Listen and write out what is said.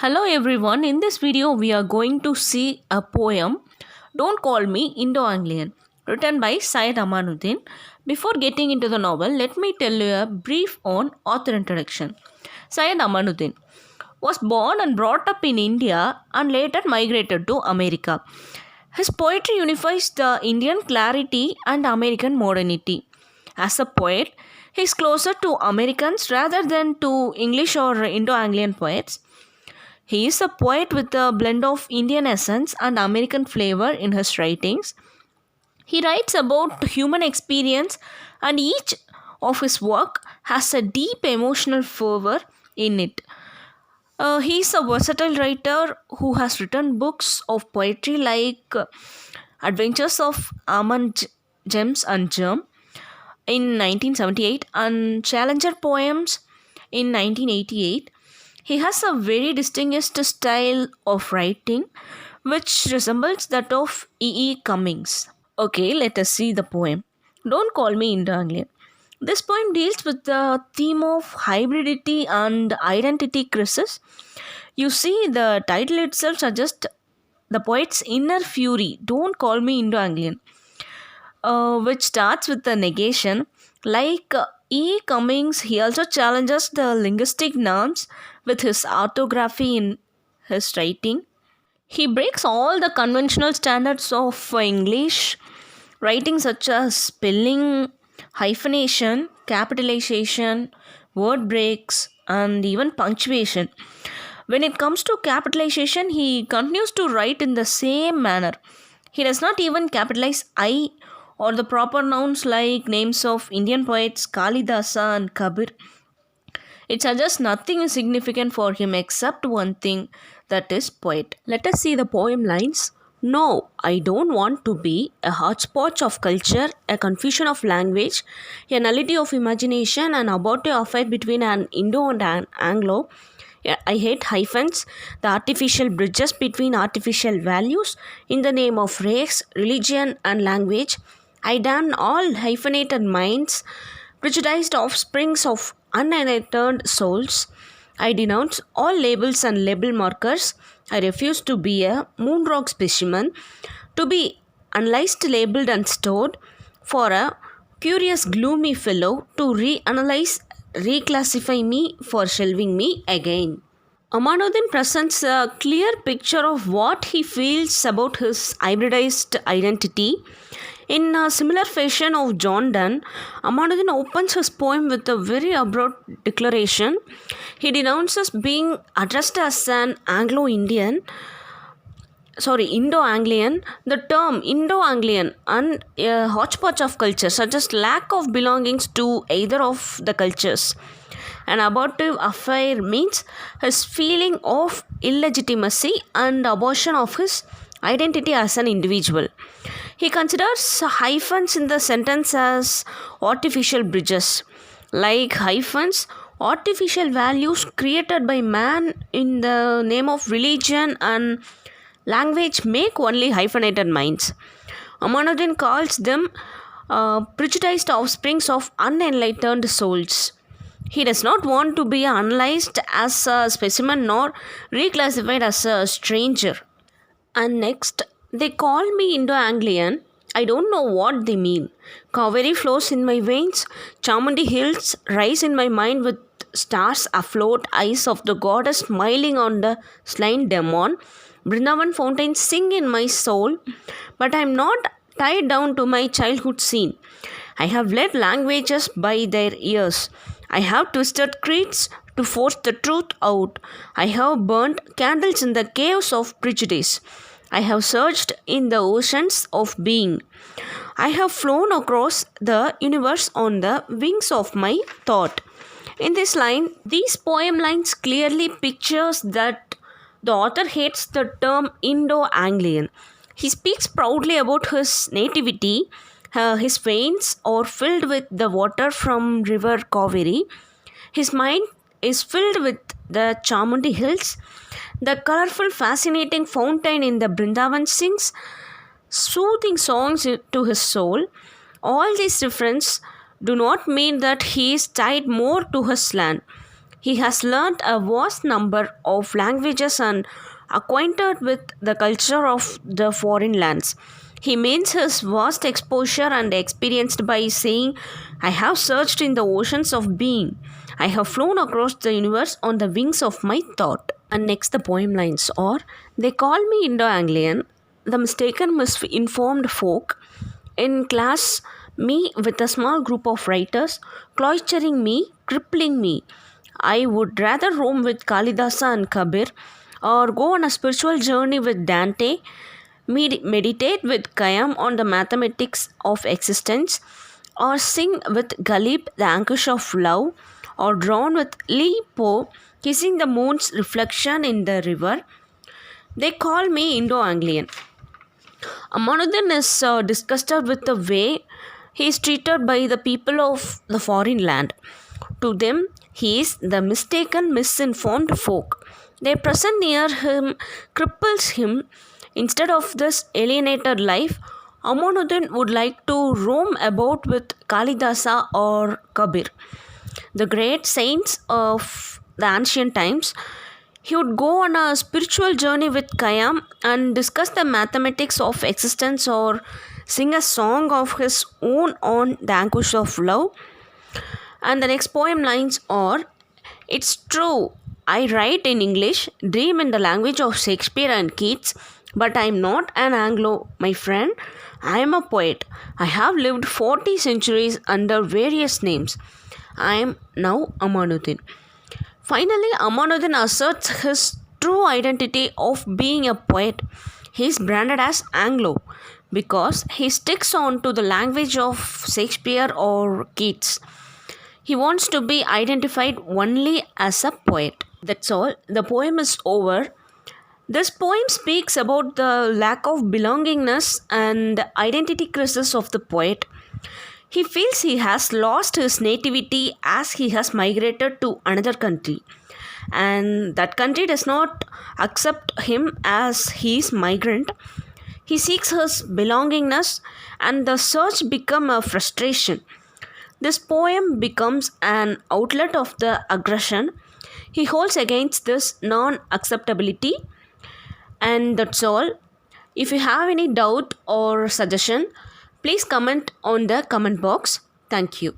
Hello everyone, in this video we are going to see a poem, Don't Call Me Indo-Anglian, written by Syed Amanuddin. Before getting into the novel, let me tell you a brief on author introduction. Syed Amanuddin was born and brought up in India and later migrated to America. His poetry unifies the Indian clarity and American modernity. As a poet, he is closer to Americans rather than to English or Indo-Anglian poets. He is a poet with a blend of Indian essence and American flavor in his writings. He writes about human experience, and each of his work has a deep emotional fervor in it. He is a versatile writer who has written books of poetry like Adventures of Aman Gems and Germ in 1978 and Challenger Poems in 1988. He has a very distinguished style of writing which resembles that of E. Cummings. Okay, let us see the poem. Don't Call Me Indo-Anglian. This poem deals with the theme of hybridity and identity crisis. You see, the title itself suggests the poet's inner fury, Don't Call Me Indo-Anglian, which starts with the negation. Like E. Cummings, he also challenges the linguistic norms with his orthography in his writing. He breaks all the conventional standards of English writing, such as spelling, hyphenation, capitalization, word breaks, and even punctuation. When it comes to capitalization, he continues to write in the same manner. He does not even capitalize I or the proper nouns like names of Indian poets Kalidasa and Kabir. It suggests nothing is significant for him except one thing, that is poet. Let us see the poem lines. No, I don't want to be a hodgepodge of culture, a confusion of language, a nullity of imagination, an abortive affair between an Indo and an Anglo. I hate hyphens, the artificial bridges between artificial values in the name of race, religion, and language. I damn all hyphenated minds, prejudiced offsprings of unenlightened souls. I denounce all labels and label markers. I refuse to be a moonrock specimen, to be analyzed, labeled, and stored, for a curious, gloomy fellow to reanalyze, reclassify me, for shelving me again. Amanuddin presents a clear picture of what he feels about his hybridized identity. In a similar fashion of John Donne, Amanuddin opens his poem with a very abrupt declaration. He denounces being addressed as an Indo-Anglian. The term Indo-Anglian and a hodgepodge of cultures suggests lack of belongings to either of the cultures. An abortive affair means his feeling of illegitimacy and abortion of his identity as an individual. He considers hyphens in the sentence as artificial bridges. Like hyphens, artificial values created by man in the name of religion and language make only hyphenated minds. Amanuddin calls them prejudiced offsprings of unenlightened souls. He does not want to be analyzed as a specimen nor reclassified as a stranger. And next, they call me Indo-Anglian. I don't know what they mean. Kaveri flows in my veins. Chamundi hills rise in my mind with stars afloat, eyes of the goddess smiling on the slain demon. Brindavan fountains sing in my soul, but I am not tied down to my childhood scene. I have led languages by their ears. I have twisted creeds to force the truth out. I have burnt candles in the caves of prejudice. I have searched in the oceans of being. I have flown across the universe on the wings of my thought. In this line, these poem lines clearly pictures that the author hates the term Indo-Anglian. He speaks proudly about his nativity. His veins are filled with the water from river Kaveri. His mind is filled with the Chamundi hills. The colorful, fascinating fountain in the Brindavan sings soothing songs to his soul. All these references do not mean that he is tied more to his land. He has learnt a vast number of languages and acquainted with the culture of the foreign lands. He means his vast exposure and experienced by saying, I have searched in the oceans of being. I have flown across the universe on the wings of my thought. And next, the poem lines are They call me Indo Anglian, the mistaken misinformed folk. In class, me with a small group of writers, cloistering me, crippling me. I would rather roam with Kalidasa and Kabir, or go on a spiritual journey with Dante, meditate with Khayyam on the mathematics of existence, or sing with Ghalib the anguish of love, or drown with Li Po kissing the moon's reflection in the river. They call me Indo Anglian. Amanuddin is disgusted with the way he is treated by the people of the foreign land. To them, he is the mistaken, misinformed folk. Their presence near him cripples him. Instead of this alienated life, Amanuddin would like to roam about with Kalidasa or Kabir, the great saints of the ancient times. He would go on a spiritual journey with Khayyam and discuss the mathematics of existence or sing a song of his own on the anguish of love. And the next poem lines are It's true, I write in English, dream in the language of Shakespeare and Keats, but I am not an Anglo, my friend. I am a poet. I have lived 40 centuries under various names. I am now Amanuddin. Finally, Amanuddin asserts his true identity of being a poet. He is branded as Anglo because he sticks on to the language of Shakespeare or Keats. He wants to be identified only as a poet. That's all. The poem is over. This poem speaks about the lack of belongingness and identity crisis of the poet. He feels he has lost his nativity as he has migrated to another country, and that country does not accept him as he is migrant. He seeks his belongingness, and the search becomes a frustration. This poem becomes an outlet of the aggression he holds against this non-acceptability. And that's all. If you have any doubt or suggestion, please comment on the comment box. Thank you.